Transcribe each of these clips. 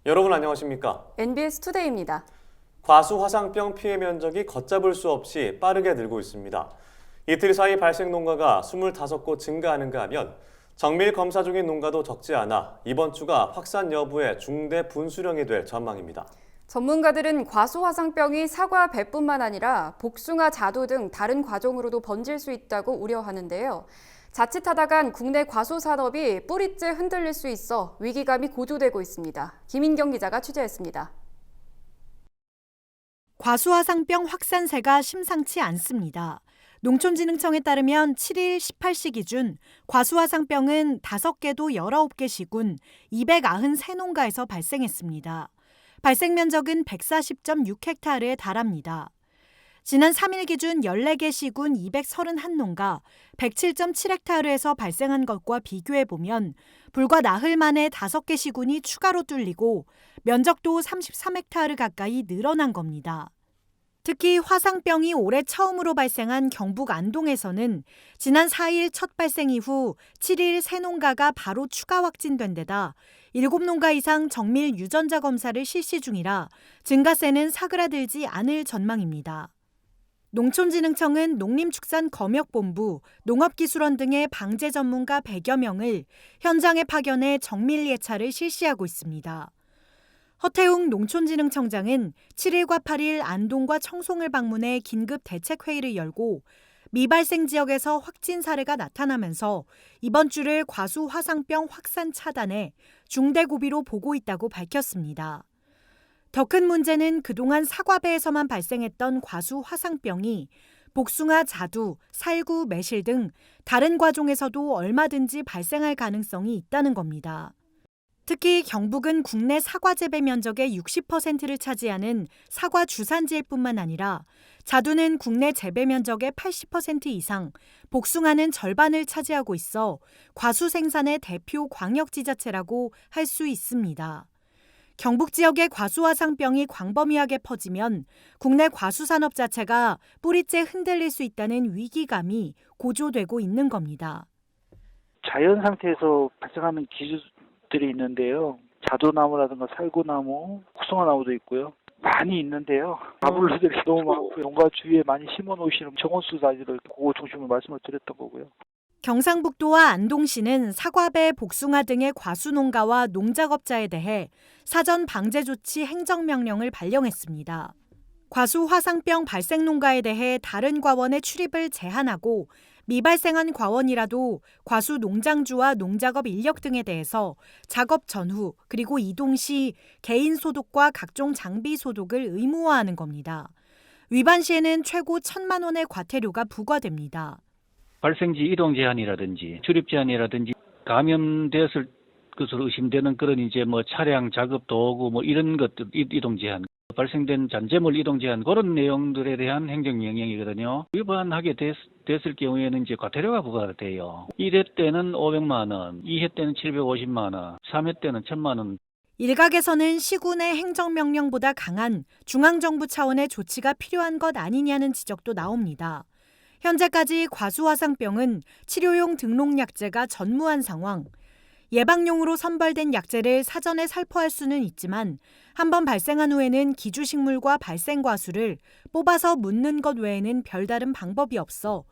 여러분 안녕하십니까? NBS 투데이입니다. 과수 화상병 피해 면적이 걷잡을 수 없이 빠르게 늘고 있습니다. 이틀 사이 발생 농가가 25곳 증가하는가 하면 정밀 검사 중인 농가도 적지 않아 이번 주가 확산 여부의 중대 분수령이 될 전망입니다. 전문가들은 과수화상병이 사과, 배뿐만 아니라 복숭아, 자두 등 다른 과종으로도 번질 수 있다고 우려하는데요. 자칫하다간 국내 과수 산업이 뿌리째 흔들릴 수 있어 위기감이 고조되고 있습니다. 김인경 기자가 취재했습니다. 과수화상병 확산세가 심상치 않습니다. 농촌진흥청에 따르면 7일 18시 기준 과수화상병은 5개도 19개 시군 293농가에서 발생했습니다. 발생 면적은 140.6헥타르에 달합니다. 지난 3일 기준 14개 시군 231농가 107.7헥타르에서 발생한 것과 비교해보면 불과 나흘 만에 5개 시군이 추가로 뚫리고 면적도 33헥타르 가까이 늘어난 겁니다. 특히 화상병이 올해 처음으로 발생한 경북 안동에서는 지난 4일 첫 발생 이후 7일 새 농가가 바로 추가 확진된 데다 7농가 이상 정밀 유전자 검사를 실시 중이라 증가세는 사그라들지 않을 전망입니다. 농촌진흥청은 농림축산검역본부, 농업기술원 등의 방제 전문가 100여 명을 현장에 파견해 정밀 예찰을 실시하고 있습니다. 허태웅 농촌진흥청장은 7일과 8일 안동과 청송을 방문해 긴급 대책회의를 열고 미발생 지역에서 확진 사례가 나타나면서 이번 주를 과수 화상병 확산 차단에 중대 고비로 보고 있다고 밝혔습니다. 더 큰 문제는 그동안 사과배에서만 발생했던 과수 화상병이 복숭아, 자두, 살구, 매실 등 다른 과종에서도 얼마든지 발생할 가능성이 있다는 겁니다. 특히 경북은 국내 사과 재배 면적의 60%를 차지하는 사과 주산지일 뿐만 아니라 자두는 국내 재배 면적의 80% 이상, 복숭아는 절반을 차지하고 있어 과수 생산의 대표 광역지자체라고 할 수 있습니다. 경북 지역의 과수화상병이 광범위하게 퍼지면 국내 과수산업 자체가 뿌리째 흔들릴 수 있다는 위기감이 고조되고 있는 겁니다. 자연 상태에서 발생하는 기술들이 있는데요. 자두나무라든가 살구나무, 복숭아나무도 있고요. 많이 있는데요. 나물들이 너무 많고 농가 주위에 많이 심어놓으시는 정원수 다지를 그거 중심으로 말씀을 드렸던 거고요. 경상북도와 안동시는 사과배, 복숭아 등의 과수농가와 농작업자에 대해 사전 방제 조치 행정명령을 발령했습니다. 과수 화상병 발생 농가에 대해 다른 과원의 출입을 제한하고 미발생한 과원이라도 과수 농장주와 농작업 인력 등에 대해서 작업 전후 그리고 이동 시 개인 소독과 각종 장비 소독을 의무화하는 겁니다. 위반 시에는 최고 1,000만 원의 과태료가 부과됩니다. 발생지 이동 제한이라든지 출입 제한이라든지 감염되었을 것으로 의심되는 그런 이제 차량 작업 도구 이런 것들 이동 제한, 발생된 잔재물 이동 제한 그런 내용들에 대한 행정명령이거든요. 위반하게 됐을 경우에는 이제 과태료가 부과가 돼요. 1회 때는 500만 원, 2회 때는 750만 원, 3회 때는 1,000만 원. 일각에서는 시군의 행정명령보다 강한 중앙정부 차원의 조치가 필요한 것 아니냐는 지적도 나옵니다. 현재까지 과수화상병은 치료용 등록약제가 전무한 상황. 예방용으로 선발된 약제를 사전에 살포할 수는 있지만 한번 발생한 후에는 기주식물과 발생과수를 뽑아서 묻는 것 외에는 별다른 방법이 없어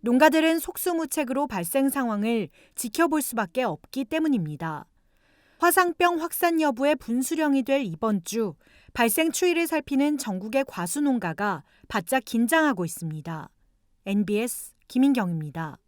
농가들은 속수무책으로 발생 상황을 지켜볼 수밖에 없기 때문입니다. 화상병 확산 여부의 분수령이 될 이번 주, 발생 추이를 살피는 전국의 과수농가가 바짝 긴장하고 있습니다. NBS 김인경입니다.